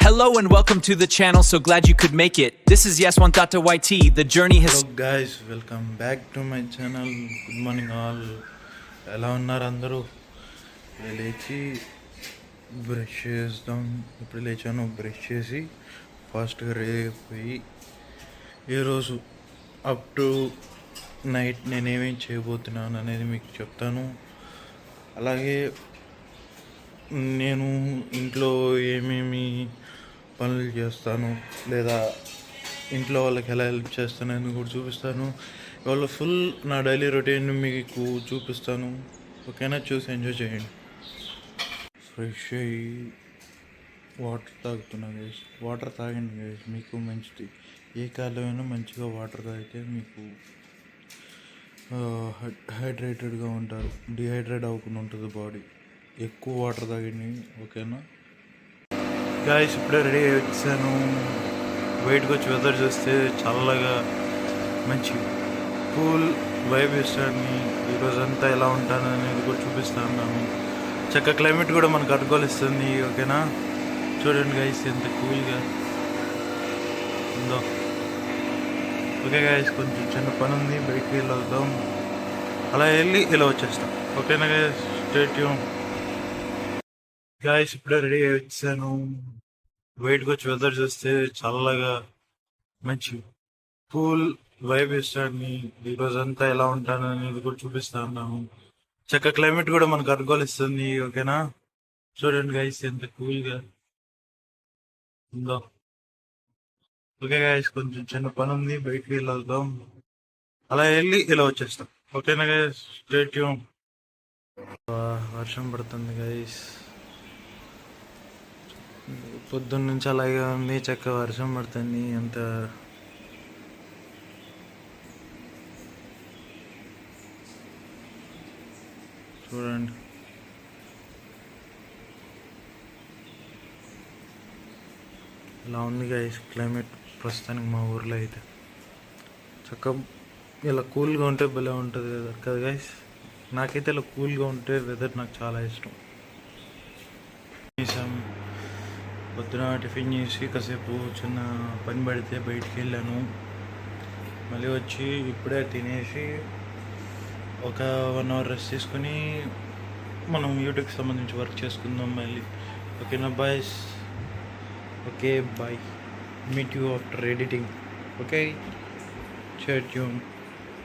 Hello and welcome to the channel. So glad you could make it. This is Yes1.YT. The journey has. Hello guys, welcome back to my channel. Good morning all. ఎలా ఉన్నారు అందరూ? లేచి brush చేద్దాం. ఇప్పుడు లేచాను, brush చేసి ఫాస్ట్గా ready అయిపోయి ఈరోజు అప్ టు నైట్ నేనేమేం చేయబోతున్నాను అనేది మీకు చెప్తాను. అలాగే నేను ఇంట్లో ఏమేమి పనులు చేస్తాను లేదా ఇంట్లో వాళ్ళకి ఎలా హెల్ప్ చేస్తానని కూడా చూపిస్తాను. ఇవాళ ఫుల్ నా డైలీ రొటీన్ మీకు చూపిస్తాను. ఓకేనా? చూసి ఎంజాయ్ చేయండి. ఫ్రెష్ అయ్యి వాటర్ తాగుతున్నా గైస్. వాటర్ తాగండి గైస్, మీకు మంచిది. ఏ కాలమైనా మంచిగా వాటర్ తాగితే మీకు హైడ్రేటెడ్గా ఉంటారు. డిహైడ్రేట్ అవ్వకుండా ఉంటుంది బాడీ. ఎక్కువ వాటర్ తాగండి. ఓకేనా గాయస్? ఇప్పుడే రెడీ అయ్యి వచ్చాను. బయటకు వచ్చి వెదర్ చూస్తే చల్లగా మంచి కూల్ వైబ్ ఇస్తాను. ఈరోజంతా ఎలా ఉంటాను అనేది కూడా చూపిస్తాను. చక్క క్లైమేట్ కూడా మనకు అనుకూలిస్తుంది. ఓకేనా? చూడండి గైస్ ఎంత కూల్గా ఉందో. ఓకే గైస్, కొంచెం చిన్న పని ఉంది, బయటికి వెళ్ళొద్దాం. అలా వెళ్ళి ఇలా వచ్చేస్తాం. ఓకేనా గైస్? Stay tune. గాయస్ ఇప్పుడే రెడీ అయ్యి వచ్చాను. బయటకు వచ్చి వెదర్ చూస్తే చల్లగా మంచి కూల్ వైబ్ ఇస్తాను. ఈరోజంతా ఎలా ఉంటాను అనేది కూడా చూపిస్తాను. చక్క క్లైమేట్ కూడా మనకు అనుకూలిస్తుంది. ఓకేనా? చూడండి గైస్ ఎంత కూల్గా ఉందో. ఓకే గైస్, కొంచెం చిన్న పని ఉంది, బయటికి వెళ్ళొద్దాం. అలా వెళ్ళి ఇలా వచ్చేస్తాం. ఓకేనా గైస్? Stay tune. వర్షం పడుతుంది గైస్. పొద్దున్న నుంచి అలాగే ఉంది, చక్క వర్షం పడుతుంది. అంత చూడండి ఇలా ఉంది గైస్ క్లైమేట్ ప్రస్తుతానికి మా ఊర్లో అయితే. చక్క ఇలా కూల్గా ఉంటే భలే ఉంటుంది వెదర్ కదా గైస్. నాకైతే ఇలా కూల్గా ఉంటే వెదర్ నాకు చాలా ఇష్టం. పొద్దున టిఫిన్ చేసి కాసేపు చిన్న పని పడితే బయటికి వెళ్ళాను. మళ్ళీ వచ్చి ఇప్పుడే తినేసి ఒక 1 అవర్ రెస్ట్ తీసుకుని మనం యూట్యూబ్కి సంబంధించి వర్క్ చేసుకుందాం మళ్ళీ. ఓకేనా boys? Okay bye, meet you after editing. Okay, stay tune.